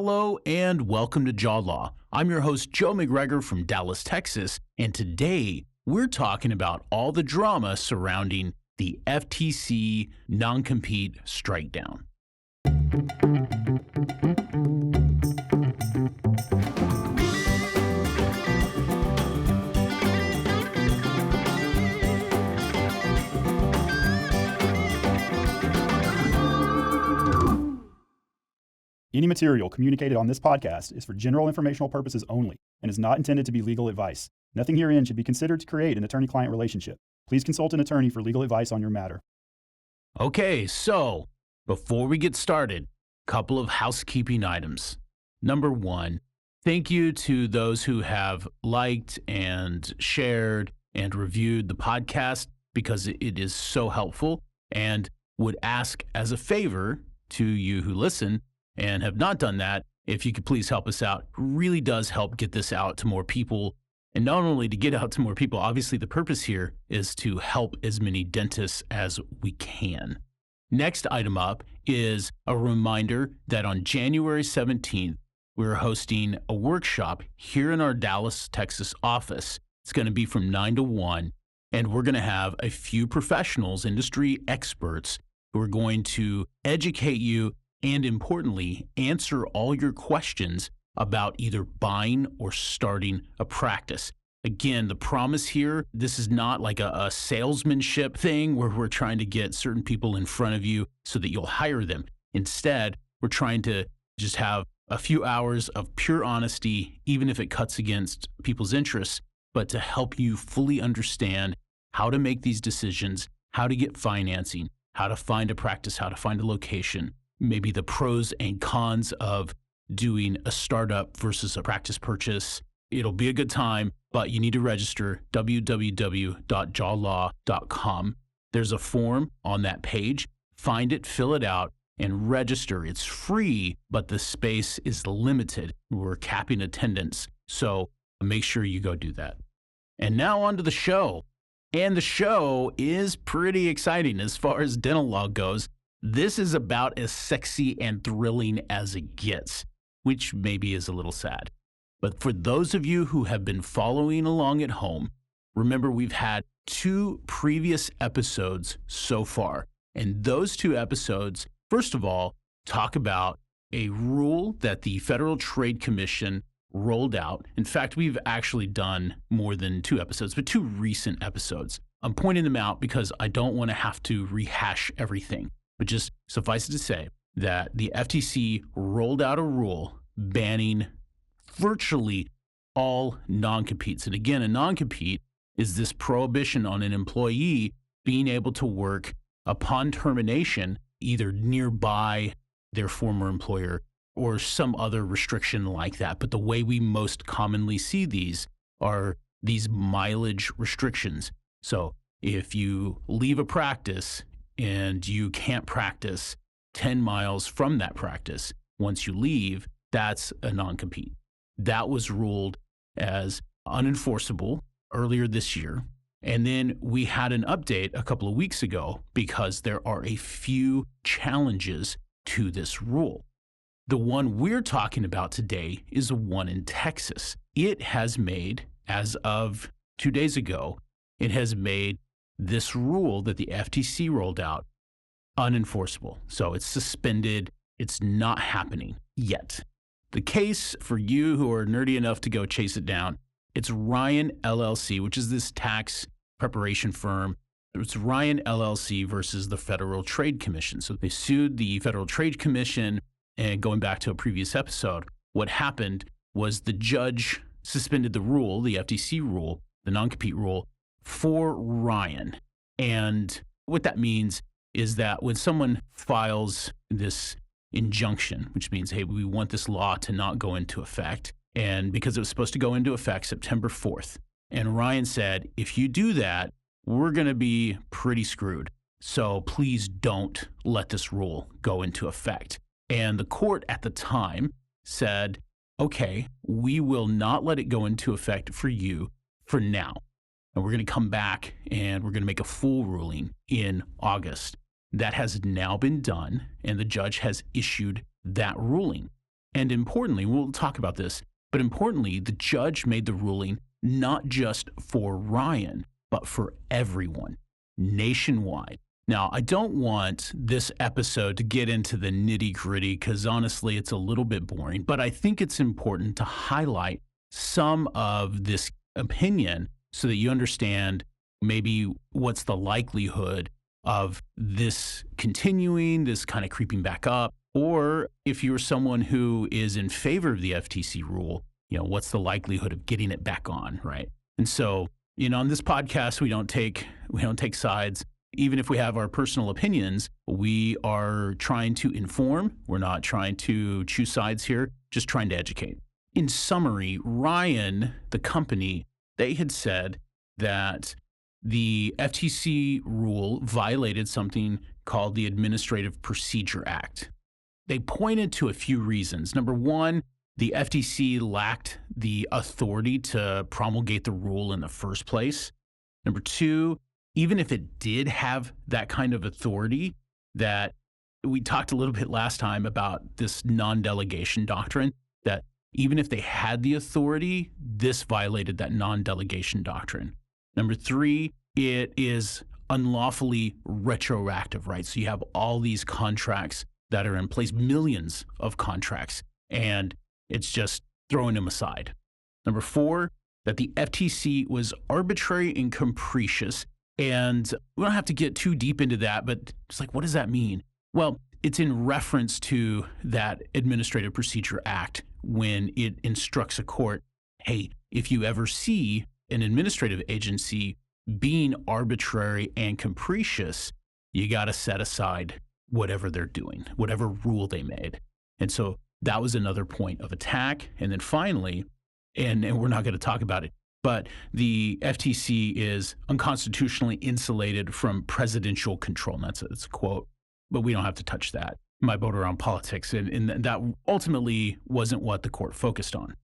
Hello and welcome to Jaw Law. I'm your host, Joe McGregor from Dallas, Texas, and today we're talking about all the drama surrounding the FTC non-compete strike down. Any material communicated on this podcast is for general informational purposes only and is not intended to be legal advice. Nothing herein should be considered to create an attorney-client relationship. Please consult an attorney for legal advice on your matter. Okay, so before we get started, a couple of housekeeping items. Number one, thank you to those who have liked and shared and reviewed the podcast because it is so helpful, and would ask as a favor to you who listen and have not done that, if you could please help us out. It really does help get this out to more people. And not only to get out to more people, obviously the purpose here is to help as many dentists as we can. Next item up is a reminder that on January 17th, we're hosting a workshop here in our Dallas, Texas office. It's going to be from 9 to 1, and we're going to have a few professionals, industry experts, who are going to educate you and, importantly, answer all your questions about either buying or starting a practice. Again, the promise here, this is not like a salesmanship thing where we're trying to get certain people in front of you so that you'll hire them. Instead, we're trying to just have a few hours of pure honesty, even if it cuts against people's interests, but to help you fully understand how to make these decisions, how to get financing, how to find a practice, how to find a location, maybe the pros and cons of doing a startup versus a practice purchase. It'll be a good time, but you need to register, www.jawlaw.com. There's a form on that page. Find it, fill it out, and register. It's free, but the space is limited. We're capping attendance, so make sure you go do that. And now on to the show. And the show is pretty exciting as far as dental law goes. This is about as sexy and thrilling as it gets, which maybe is a little sad. But for those of you who have been following along at home, remember we've had 2 previous episodes so far. And those 2 episodes, first of all, talk about a rule that the Federal Trade Commission rolled out. In fact, we've actually done more than 2 episodes, but 2 recent episodes. I'm pointing them out because I don't want to have to rehash everything. But just suffice it to say that the FTC rolled out a rule banning virtually all non-competes. And again, a non-compete is this prohibition on an employee being able to work upon termination, either nearby their former employer or some other restriction like that. But the way we most commonly see these are these mileage restrictions. So if you leave a practice and you can't practice 10 miles from that practice, once you leave, that's a non-compete. That was ruled as unenforceable earlier this year. And then we had an update a couple of weeks ago because there are a few challenges to this rule. The one we're talking about today is one in Texas. It has made, as of 2 days ago, it has made this rule that the FTC rolled out unenforceable. So it's suspended. It's not happening yet. The case, for you who are nerdy enough to go chase it down, it's Ryan LLC, which is this tax preparation firm. It's Ryan LLC versus the Federal Trade Commission. So they sued the Federal Trade Commission, and going back to a previous episode, what happened was the judge suspended the rule, the FTC rule, the non-compete rule, for Ryan. And what that means is that when someone files this injunction, which means, hey, we want this law to not go into effect, and because it was supposed to go into effect September 4th, and Ryan said, if you do that, we're going to be pretty screwed. So please don't let this rule go into effect. And the court at the time said, okay, we will not let it go into effect for you for now. And we're going to come back and we're going to make a full ruling in August. That has now been done, and the judge has issued that ruling. And importantly, we'll talk about this, but importantly, the judge made the ruling not just for Ryan, but for everyone nationwide. Now, I don't want this episode to get into the nitty-gritty because honestly, it's a little bit boring, but I think it's important to highlight some of this opinion so that you understand maybe what's the likelihood of this continuing, this kind of creeping back up, or if you're someone who is in favor of the FTC rule, what's the likelihood of getting it back on, right? And so, on this podcast, we don't take sides. Even if we have our personal opinions, we are trying to inform. We're not trying to choose sides here, just trying to educate. In summary, Ryan, the company, they had said that the FTC rule violated something called the Administrative Procedure Act. They pointed to a few reasons. Number one, the FTC lacked the authority to promulgate the rule in the first place. Number two, even if it did have that kind of authority, that we talked a little bit last time about this non-delegation doctrine, that even if they had the authority, this violated that non-delegation doctrine. Number three, it is unlawfully retroactive, right? So you have all these contracts that are in place, millions of contracts, and it's just throwing them aside. Number four, that the FTC was arbitrary and capricious. And we don't have to get too deep into that, but it's like, what does that mean? Well, it's in reference to that Administrative Procedure Act when it instructs a court, hey, if you ever see an administrative agency being arbitrary and capricious, you got to set aside whatever they're doing, whatever rule they made. And so that was another point of attack. And then finally, and we're not going to talk about it, but the FTC is unconstitutionally insulated from presidential control. And that's a quote, but we don't have to touch that. My vote around politics. And that ultimately wasn't what the court focused on.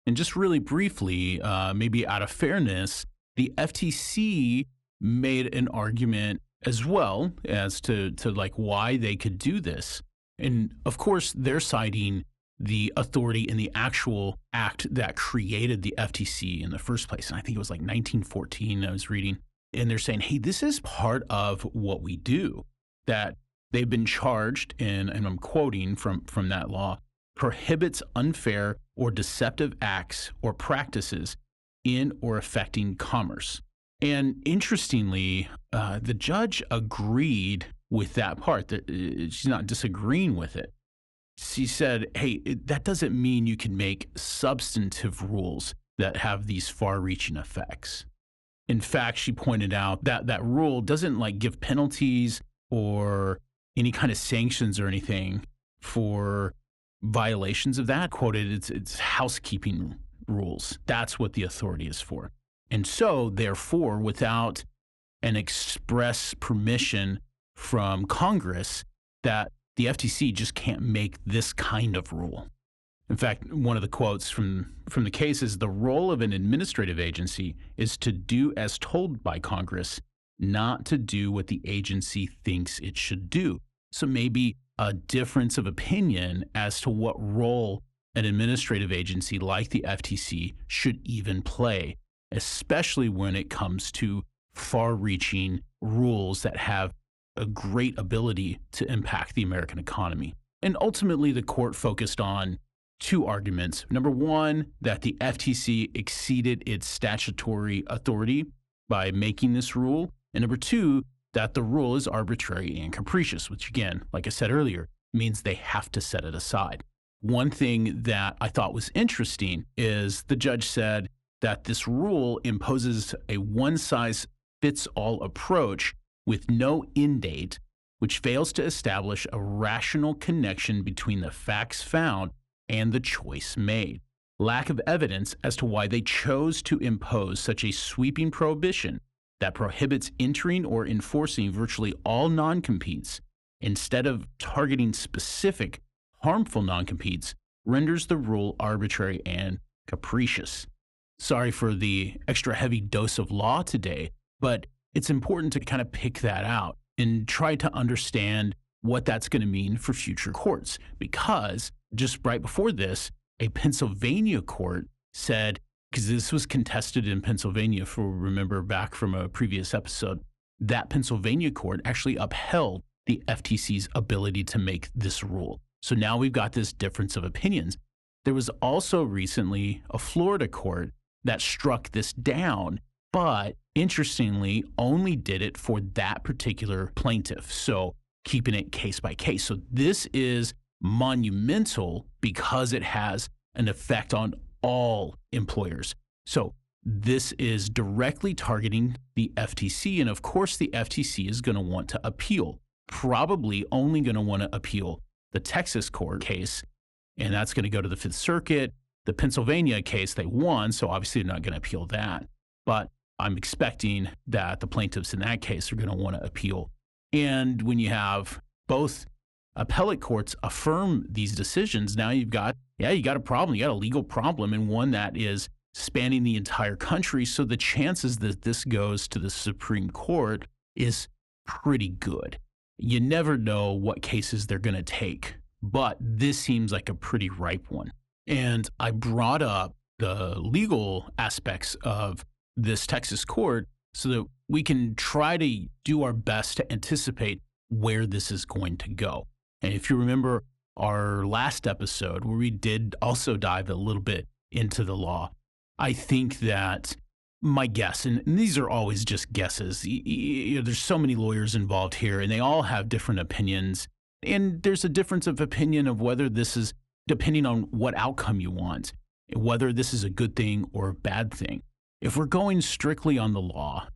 And just really briefly, maybe out of fairness, the FTC made an argument as well as to like why they could do this. And of course, they're citing the authority in the actual act that created the FTC in the first place. And I think it was like 1914 I was reading. And they're saying, hey, this is part of what we do, that they've been charged in, and I'm quoting from that law, prohibits unfair or deceptive acts or practices in or affecting commerce. And interestingly, the judge agreed with that part, that she's not disagreeing with it. She said, hey, that doesn't mean you can make substantive rules that have these far-reaching effects. In fact, she pointed out that that rule doesn't like give penalties or any kind of sanctions or anything for violations of that. Quoted, it's housekeeping rules. That's what the authority is for. And so, therefore, without an express permission from Congress, that the FTC just can't make this kind of rule. In fact, one of the quotes from the case is, the role of an administrative agency is to do as told by Congress, not to do what the agency thinks it should do. So maybe a difference of opinion as to what role an administrative agency like the FTC should even play, especially when it comes to far-reaching rules that have a great ability to impact the American economy. And ultimately, the court focused on two arguments. Number one, that the FTC exceeded its statutory authority by making this rule. And number two, that the rule is arbitrary and capricious, which again, like I said earlier, means they have to set it aside. One thing that I thought was interesting is the judge said that this rule imposes a one-size-fits-all approach with no end date, which fails to establish a rational connection between the facts found and the choice made. Lack of evidence as to why they chose to impose such a sweeping prohibition that prohibits entering or enforcing virtually all non-competes instead of targeting specific harmful non-competes renders the rule arbitrary and capricious. Sorry for the extra heavy dose of law today, but it's important to kind of pick that out and try to understand what that's going to mean for future courts, because just right before this, a Pennsylvania court said, because this was contested in Pennsylvania, if you remember back from a previous episode, that Pennsylvania court actually upheld the FTC's ability to make this rule. So now we've got this difference of opinions. There was also recently a Florida court that struck this down, but interestingly only did it for that particular plaintiff. So keeping it case by case. So this is monumental because it has an effect on all employers. So this is directly targeting the FTC. And of course, the FTC is going to want to appeal, probably only going to want to appeal the Texas court case. And that's going to go to the Fifth Circuit. The Pennsylvania case, they won. So obviously they're not going to appeal that. But I'm expecting that the plaintiffs in that case are going to want to appeal. And when you have both appellate courts affirm these decisions, now you got a problem. You got a legal problem, and one that is spanning the entire country. So the chances that this goes to the Supreme Court is pretty good. You never know what cases they're going to take, but this seems like a pretty ripe one. And I brought up the legal aspects of this Texas court so that we can try to do our best to anticipate where this is going to go. And if you remember our last episode where we did also dive a little bit into the law, I think that my guess, and these are always just guesses, there's so many lawyers involved here and they all have different opinions. And there's a difference of opinion of whether this is depending on what outcome you want, whether this is a good thing or a bad thing. If we're going strictly on the law,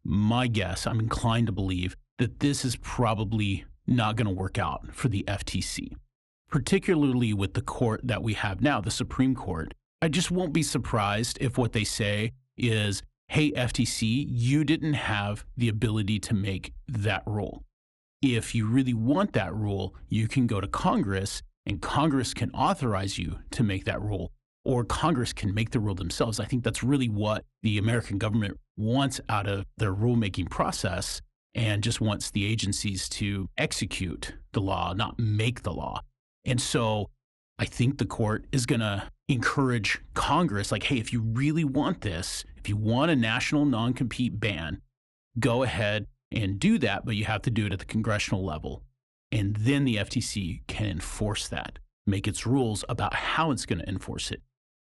my guess, I'm inclined to believe that this is probably not going to work out for the FTC, particularly with the court that we have now, the Supreme Court. I just won't be surprised if what they say is, hey, FTC, you didn't have the ability to make that rule. If you really want that rule, you can go to Congress and Congress can authorize you to make that rule, or Congress can make the rule themselves. I think that's really what the American government wants out of their rulemaking process and just wants the agencies to execute the law, not make the law. And so I think the court is going to encourage Congress, like, hey, if you really want this, if you want a national non-compete ban, go ahead and do that, but you have to do it at the congressional level. And then the FTC can enforce that, make its rules about how it's going to enforce it.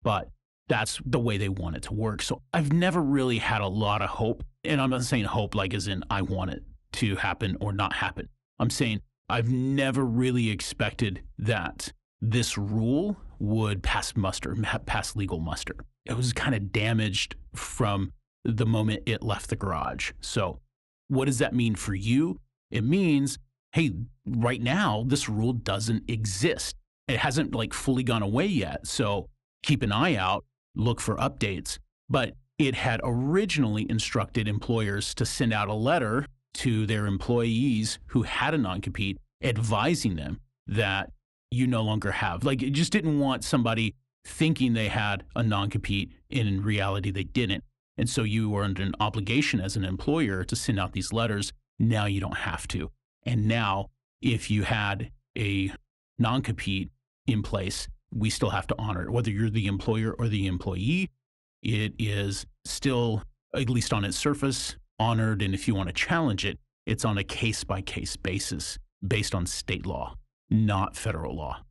But that's the way they want it to work. So I've never really had a lot of hope. And I'm not saying hope like as in I want it to happen or not happen. I'm saying I've never really expected that this rule would pass muster, pass legal muster. It was kind of damaged from the moment it left the garage. So what does that mean for you? It means, hey, right now, this rule doesn't exist. It hasn't like fully gone away yet. So keep an eye out, look for updates. But it had originally instructed employers to send out a letter to their employees who had a non-compete, advising them that you no longer have. Like, it just didn't want somebody thinking they had a non-compete, and in reality they didn't. And so you were under an obligation as an employer to send out these letters. Now you don't have to. And now, if you had a non-compete in place, we still have to honor it. Whether you're the employer or the employee, it is still, at least on its surface, honored. And if you want to challenge it, it's on a case-by-case basis based on state law, not federal law.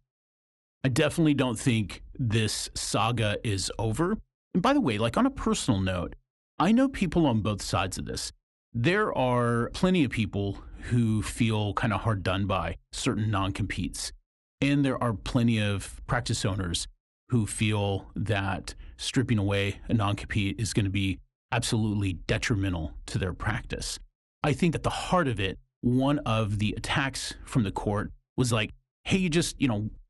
I definitely don't think this saga is over. And by the way, like on a personal note, I know people on both sides of this. There are plenty of people who feel kind of hard done by certain non-competes. And there are plenty of practice owners who feel that stripping away a non-compete is going to be absolutely detrimental to their practice. I think at the heart of it, one of the attacks from the court was like, hey, you just,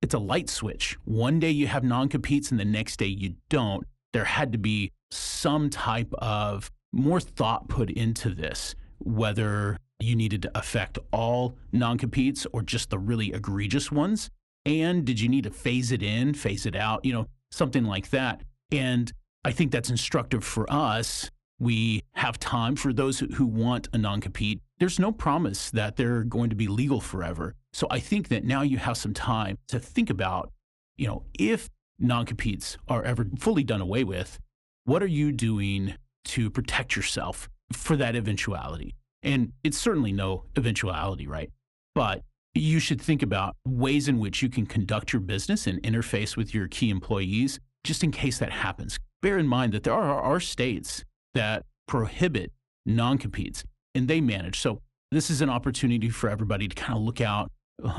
it's a light switch. One day you have non-competes and the next day you don't. There had to be some type of more thought put into this, whether you needed to affect all non-competes or just the really egregious ones. And did you need to phase it in, phase it out, something like that. And I think that's instructive for us. We have time for those who want a non-compete. There's no promise that they're going to be legal forever. So I think that now you have some time to think about if non-competes are ever fully done away with, what are you doing to protect yourself for that eventuality? And it's certainly no eventuality, right? But you should think about ways in which you can conduct your business and interface with your key employees just in case that happens. Bear in mind that there are states that prohibit non-competes, and they manage. So this is an opportunity for everybody to kind of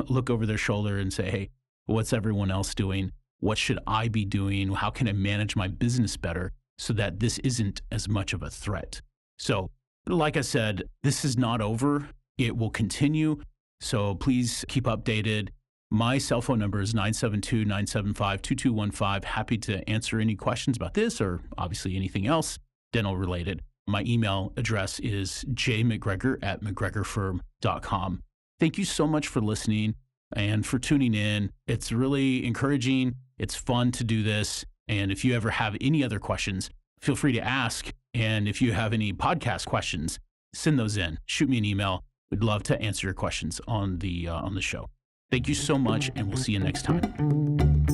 look over their shoulder and say, hey, what's everyone else doing? What should I be doing? How can I manage my business better so that this isn't as much of a threat? So like I said, this is not over. It will continue. So please keep updated. My cell phone number is 972-975-2215. Happy to answer any questions about this or obviously anything else dental related. My email address is jmcgregor@mcgregorfirm.com. Thank you so much for listening and for tuning in. It's really encouraging. It's fun to do this. And if you ever have any other questions, feel free to ask. And if you have any podcast questions, send those in. Shoot me an email. We'd love to answer your questions on the show. Thank you so much, and we'll see you next time.